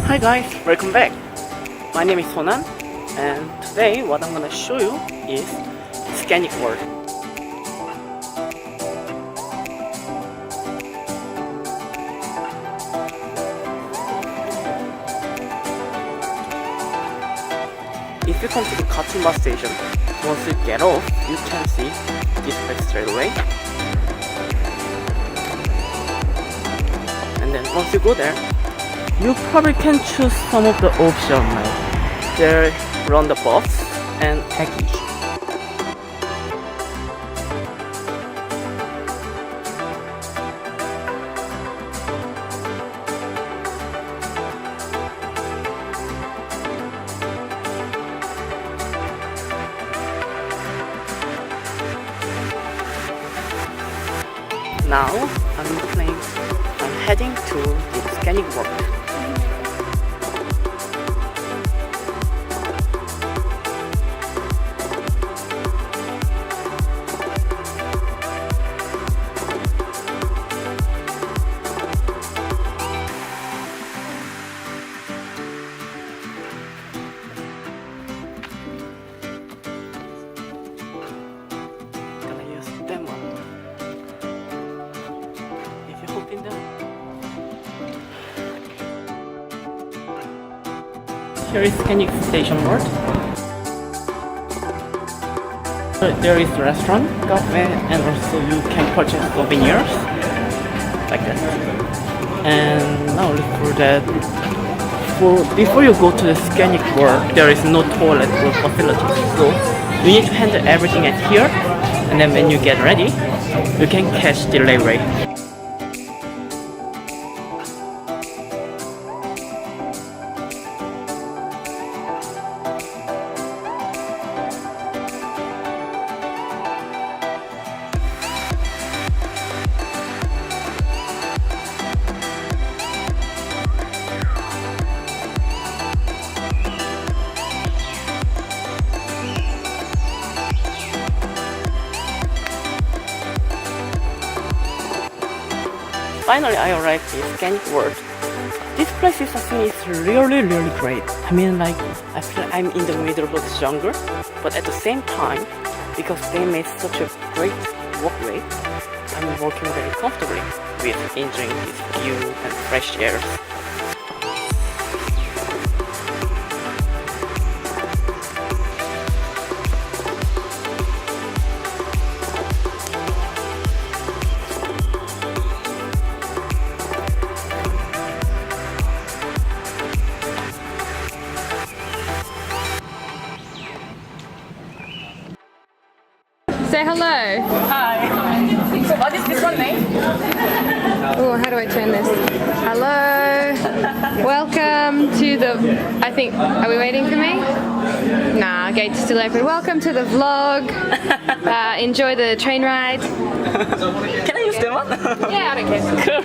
Hi guys, welcome back. My name is Honan, and today what I'm gonna show you is Scenic World. If you come to the Cartoon bus station, once you get off, you can see this place trailway. And then once you go there, you probably can choose some of the options like there run the bus and package. Now I'm heading to the Scenic World. Gonna use them one. If you open them. Here is Scenic Station World. There is restaurant, cafe, and also you can purchase souvenirs like that. And now look for that. Before you go to the Scenic World, there is no toilet or facilities, so you need to handle everything at here. And then when you get ready, you can catch the railway. Finally, I arrived in Scenic World. This place is, I think, it's really great. I mean, like, I feel I'm in the middle of the jungle, but at the same time, because they made such a great walkway, I'm walking very comfortably with enjoying this view and fresh air. Say hello. Hi. So what is this one name? Oh, how do I turn this? Hello. Welcome to the, I think, are we waiting for me? Nah, gate's still open. Welcome to the vlog. Enjoy the train ride. Can I use that one? Yeah, I don't care.